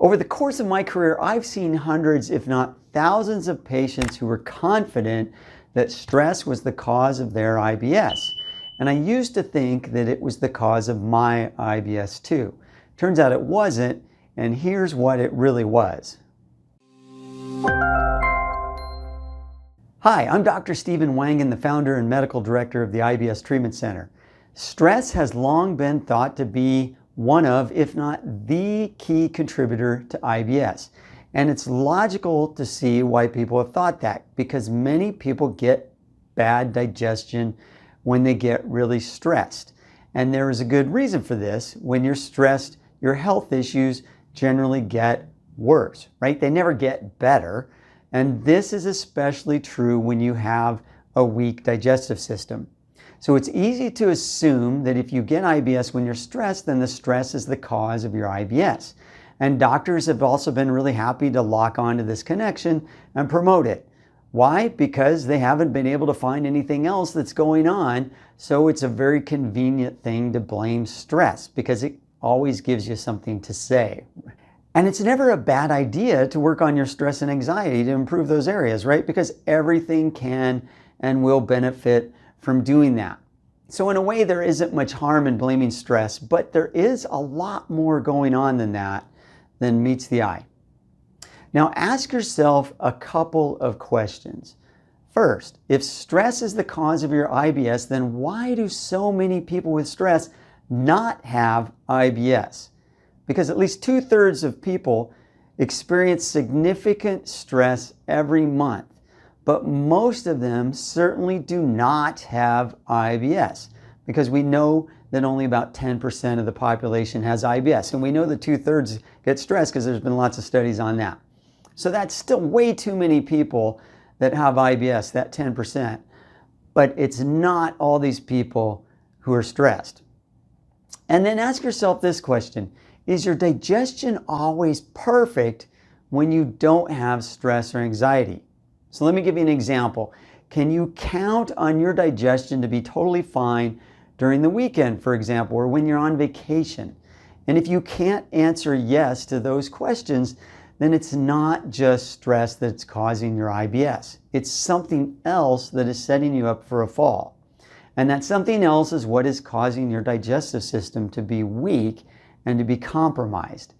Over the course of my career, I've seen hundreds, if not thousands of patients who were confident that stress was the cause of their IBS. And I used to think that it was the cause of my IBS too. Turns out it wasn't, and here's what it really was. Hi, I'm Dr. Stephen Wangen, the founder and medical director of the IBS Treatment Center. Stress has long been thought to be one of, if not the key contributor to IBS. And it's logical to see why people have thought that, because many people get bad digestion when they get really stressed. And there is a good reason for this. When you're stressed, your health issues generally get worse, right? They never get better. And this is especially true when you have a weak digestive system. So it's easy to assume that if you get IBS when you're stressed, then the stress is the cause of your IBS. And doctors have also been really happy to lock onto this connection and promote it. Why? Because they haven't been able to find anything else that's going on. So it's a very convenient thing to blame stress because it always gives you something to say. And it's never a bad idea to work on your stress and anxiety to improve those areas, right? Because everything can and will benefit from doing that. So in a way, there isn't much harm in blaming stress, but there is a lot more going on than that than meets the eye. Now ask yourself a couple of questions. First, if stress is the cause of your IBS, then why do so many people with stress not have IBS? Because at least 2/3 of people experience significant stress every month, but most of them certainly do not have IBS, because we know that only about 10% of the population has IBS. And we know that 2/3 get stressed because there's been lots of studies on that. So that's still way too many people that have IBS, that 10%. But it's not all these people who are stressed. And then ask yourself this question: is your digestion always perfect when you don't have stress or anxiety? So let me give you an example. Can you count on your digestion to be totally fine during the weekend, for example, or when you're on vacation? And if you can't answer yes to those questions, then it's not just stress that's causing your IBS. It's something else that is setting you up for a fall. And that something else is what is causing your digestive system to be weak and to be compromised.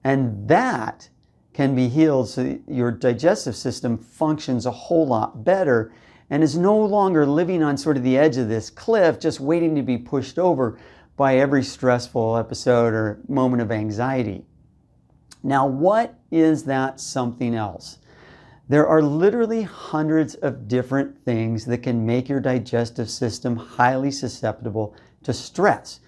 And that can be healed so that your digestive system functions a whole lot better and is no longer living on sort of the edge of this cliff, just waiting to be pushed over by every stressful episode or moment of anxiety. Now, what is that something else? There are literally hundreds of different things that can make your digestive system highly susceptible to stress.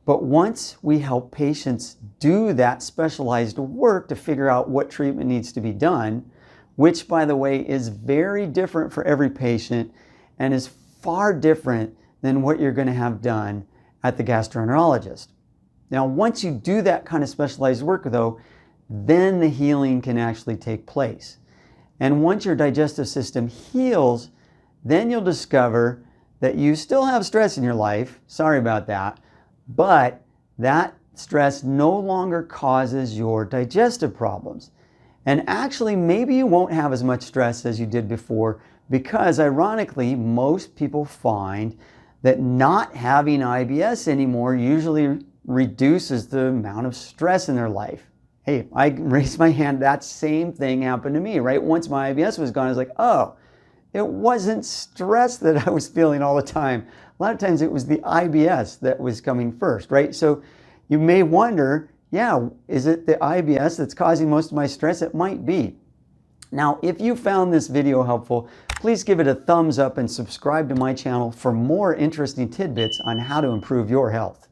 But once we help patients do that specialized work to figure out what treatment needs to be done, which, by the way, is very different for every patient and is far different than what you're going to have done at the gastroenterologist. Now, once you do that kind of specialized work, though, then the healing can actually take place. And once your digestive system heals, then you'll discover that you still have stress in your life. Sorry about that. But that stress no longer causes your digestive problems. And actually, maybe you won't have as much stress as you did before, because ironically, most people find that not having IBS anymore usually reduces the amount of stress in their life. Hey, I raised my hand, that same thing happened to me, right? Once my IBS was gone, I was like, oh, it wasn't stress that I was feeling all the time. A lot of times it was the IBS that was coming first, right? So you may wonder, yeah, is it the IBS that's causing most of my stress? It might be. Now, if you found this video helpful, please give it a thumbs up and subscribe to my channel for more interesting tidbits on how to improve your health.